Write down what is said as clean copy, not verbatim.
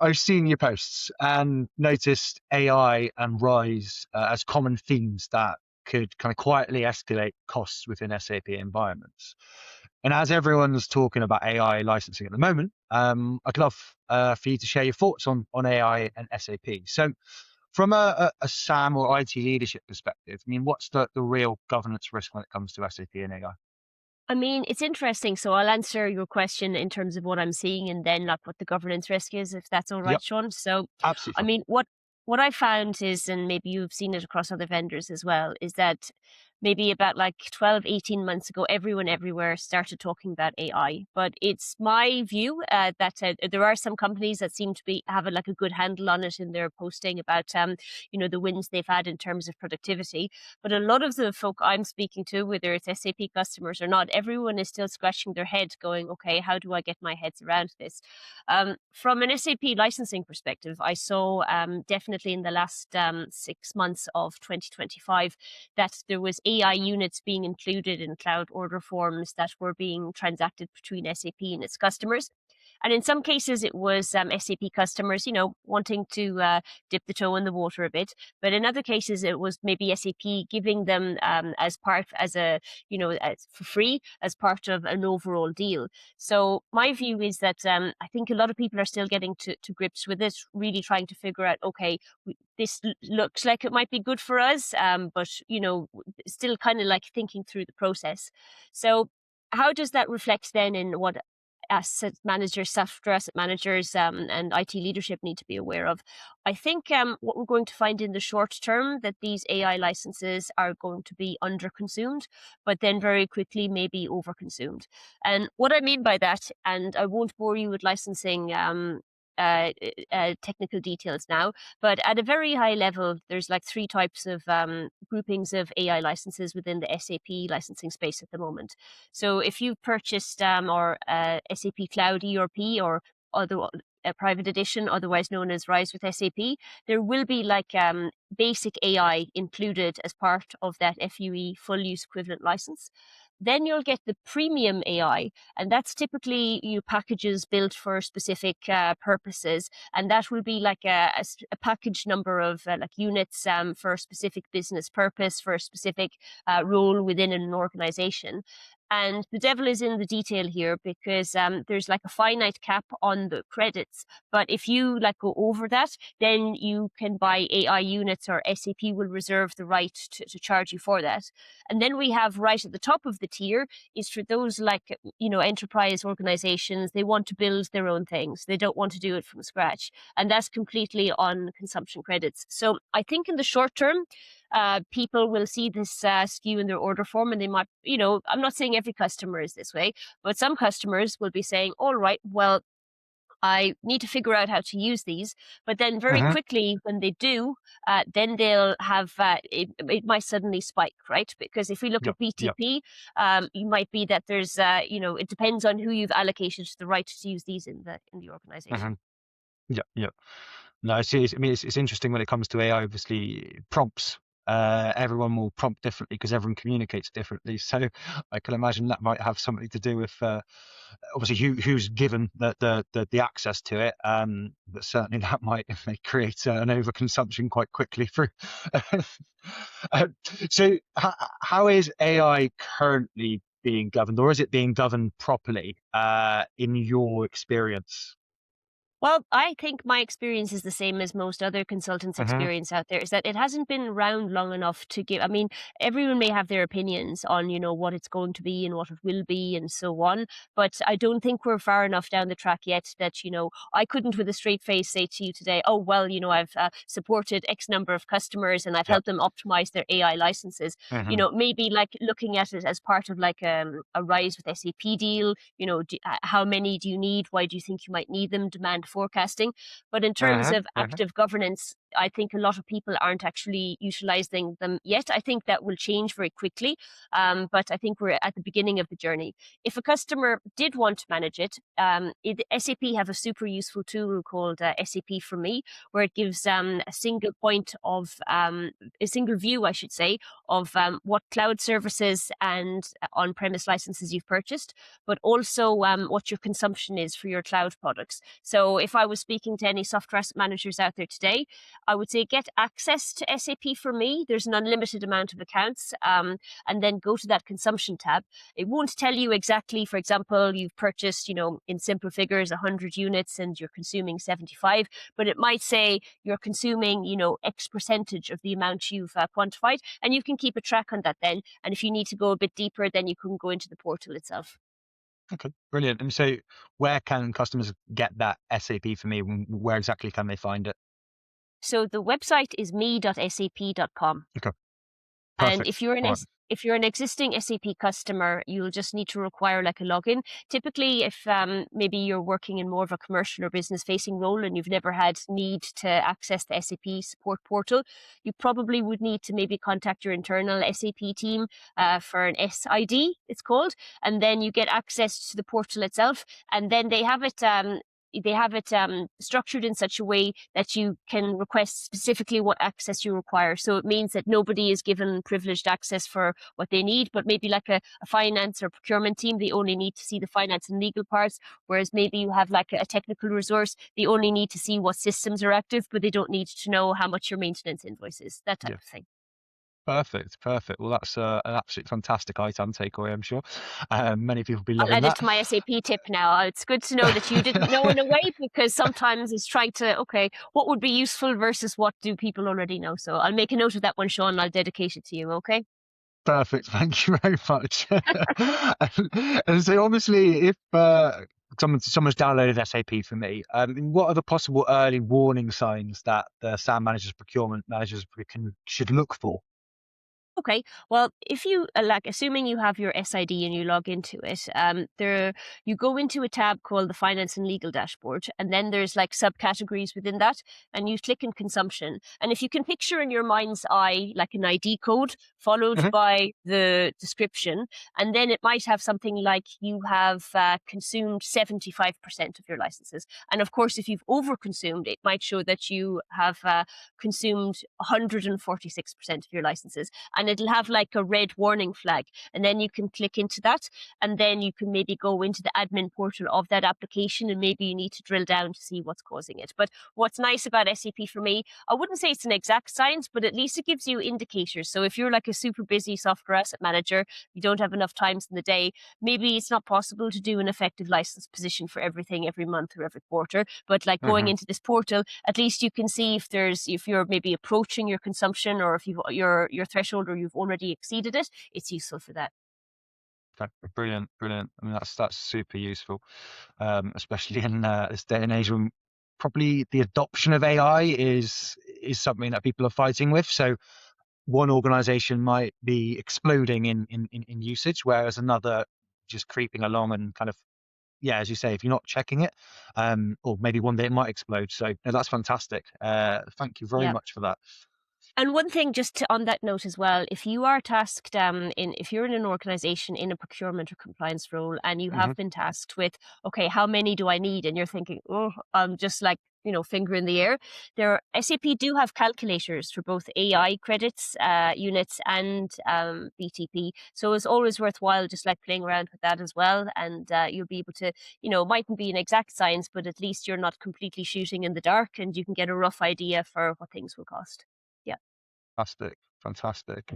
I've seen your posts and noticed AI and RISE as common themes that could kind of quietly escalate costs within SAP environments. And as everyone's talking about AI licensing at the moment, I'd love for you to share your thoughts on AI and SAP. So from a SAM or IT leadership perspective, I mean, what's the real governance risk when it comes to SAP and AI? I mean, it's interesting. So I'll answer your question in terms of what I'm seeing and then like what the governance risk is, if that's all right, Yep, Sean. So, absolutely I fine. mean, what I found is, and maybe you've seen it across other vendors as well, is that maybe about like 12, 18 months ago, everyone everywhere started talking about AI. But it's my view that there are some companies that seem to be have like a good handle on it in their posting about, the wins they've had in terms of productivity. But a lot of the folk I'm speaking to, whether it's SAP customers or not, everyone is still scratching their head going, okay, how do I get my heads around this? From an SAP licensing perspective, I saw definitely in the last 6 months of 2025 that there was AI units being included in cloud order forms that were being transacted between SAP and its customers. And in some cases, it was SAP customers, wanting to dip the toe in the water a bit. But in other cases, it was maybe SAP giving them for free as part of an overall deal. So my view is that I think a lot of people are still getting to grips with this, really trying to figure out, okay, this looks like it might be good for us, but still kind of like thinking through the process. So how does that reflect then in what asset managers, software asset managers, and IT leadership need to be aware of? I think what we're going to find in the short term that these AI licenses are going to be underconsumed, but then very quickly maybe overconsumed. And what I mean by that, and I won't bore you with licensing technical details now, but at a very high level, there's like three types of groupings of AI licenses within the SAP licensing space at the moment. So if you've purchased or SAP Cloud ERP or other a private edition, otherwise known as Rise with SAP, there will be like basic AI included as part of that FUE full use equivalent license. Then you'll get the premium AI, and that's typically packages built for specific purposes, and that will be like a package number of like units for a specific business purpose, for a specific role within an organization. And the devil is in the detail here because there's like a finite cap on the credits. But if you like go over that, then you can buy AI units, or SAP will reserve the right to charge you for that. And then we have right at the top of the tier is for those like, enterprise organizations. They want to build their own things. They don't want to do it from scratch. And that's completely on consumption credits. So I think in the short term, people will see this skew in their order form, and they might, I'm not saying every customer is this way, but some customers will be saying, all right, well, I need to figure out how to use these. But then very Hmm. quickly, when they do, then they'll have, it might suddenly spike, right? Because if we look Yep, at yep. BTP, it might be that there's, it depends on who you've allocated the right to use these in the organization. Hmm. Yep, yep. No, I mean, it's interesting when it comes to AI. Obviously, prompts. Everyone will prompt differently because everyone communicates differently. So I can imagine that might have something to do with obviously who's given the access to it. But certainly that may create an overconsumption quite quickly through. Uh, so how is AI currently being governed, or is it being governed properly in your experience? Well, I think my experience is the same as most other consultants' Hmm. experience out there, is that it hasn't been around long enough to give. I mean, everyone may have their opinions on, what it's going to be and what it will be and so on. But I don't think we're far enough down the track yet that, I couldn't with a straight face say to you today, oh, well, I've supported X number of customers and I've Yep. helped them optimize their AI licenses. Hmm. Maybe like looking at it as part of like a Rise with SAP deal, how many do you need? Why do you think you might need them? Demand forecasting. But in terms Hmm. of Hmm. active governance, I think a lot of people aren't actually utilizing them yet. I think that will change very quickly, but I think we're at the beginning of the journey. If a customer did want to manage it, SAP have a super useful tool called SAP for Me, where it gives a single point of a single view, I should say, of what cloud services and on-premise licenses you've purchased, but also what your consumption is for your cloud products. So if I was speaking to any software asset managers out there today, I would say get access to SAP for Me. There's an unlimited amount of accounts, and then go to that consumption tab. It won't tell you exactly, for example, you've purchased, in simple figures, 100 units and you're consuming 75, but it might say you're consuming, X percentage of the amount you've quantified, and you can keep a track on that then. And if you need to go a bit deeper, then you can go into the portal itself. Okay, brilliant. And so where can customers get that SAP for me? Where exactly can they find it? So the website is me.sap.com. Okay, And perfect. All right. if you're an existing SAP customer, you'll just need to require like a login. Typically, if maybe you're working in more of a commercial or business facing role and you've never had need to access the SAP support portal, you probably would need to maybe contact your internal SAP team for an SID, it's called, and then you get access to the portal itself. And then they have it structured in such a way that you can request specifically what access you require. So it means that nobody is given privileged access for what they need, but maybe like a finance or procurement team, they only need to see the finance and legal parts, whereas maybe you have like a technical resource, they only need to see what systems are active, but they don't need to know how much your maintenance invoice is, that type Yeah. of thing. Perfect, perfect. Well, that's an absolutely fantastic ITAM takeaway, I'm sure. Many people will be I'll loving add it that. to my SAP tip now. It's good to know that you didn't know in a way, because sometimes it's trying to, okay, what would be useful versus what do people already know? So I'll make a note of that one, Sean, and I'll dedicate it to you, okay? Perfect. Thank you very much. And so, obviously, if someone's downloaded SAP for me, what are the possible early warning signs that the SAM managers, procurement managers should look for? Okay. Well, if you like, assuming you have your SID and you log into it, there you go into a tab called the Finance and Legal Dashboard, and then there's like subcategories within that, and you click in consumption. And if you can picture in your mind's eye like an ID code followed Hmm. by the description, and then it might have something like you have consumed 75% of your licenses. And of course, if you've overconsumed, it might show that you have consumed 146% of your licenses, and it'll have like a red warning flag. And then you can click into that, and then you can maybe go into the admin portal of that application, and maybe you need to drill down to see what's causing it. But what's nice about SAP for me, I wouldn't say it's an exact science, but at least it gives you indicators. So if you're like a super busy software asset manager, you don't have enough times in the day, maybe it's not possible to do an effective license position for everything every month or every quarter. But like going Hmm. into this portal, at least you can see if you're maybe approaching your consumption, or if your threshold, or you've already exceeded it. It's useful for that. Okay, brilliant, brilliant. I mean, that's super useful, especially in this day and age when probably the adoption of AI is something that people are fighting with. So one organization might be exploding in usage, whereas another just creeping along and kind of, yeah, as you say, if you're not checking it, or maybe one day it might explode. So no, that's fantastic. Thank you very Yeah. much for that. And one thing, just on that note as well, if you are tasked if you're in an organization in a procurement or compliance role, and you Hmm. have been tasked with, okay, how many do I need? And you're thinking, oh, I'm just like, finger in the air. SAP do have calculators for both AI credits, units, and BTP. So it's always worthwhile just like playing around with that as well. And you'll be able to, mightn't be an exact science, but at least you're not completely shooting in the dark, and you can get a rough idea for what things will cost. Yeah. Fantastic, fantastic.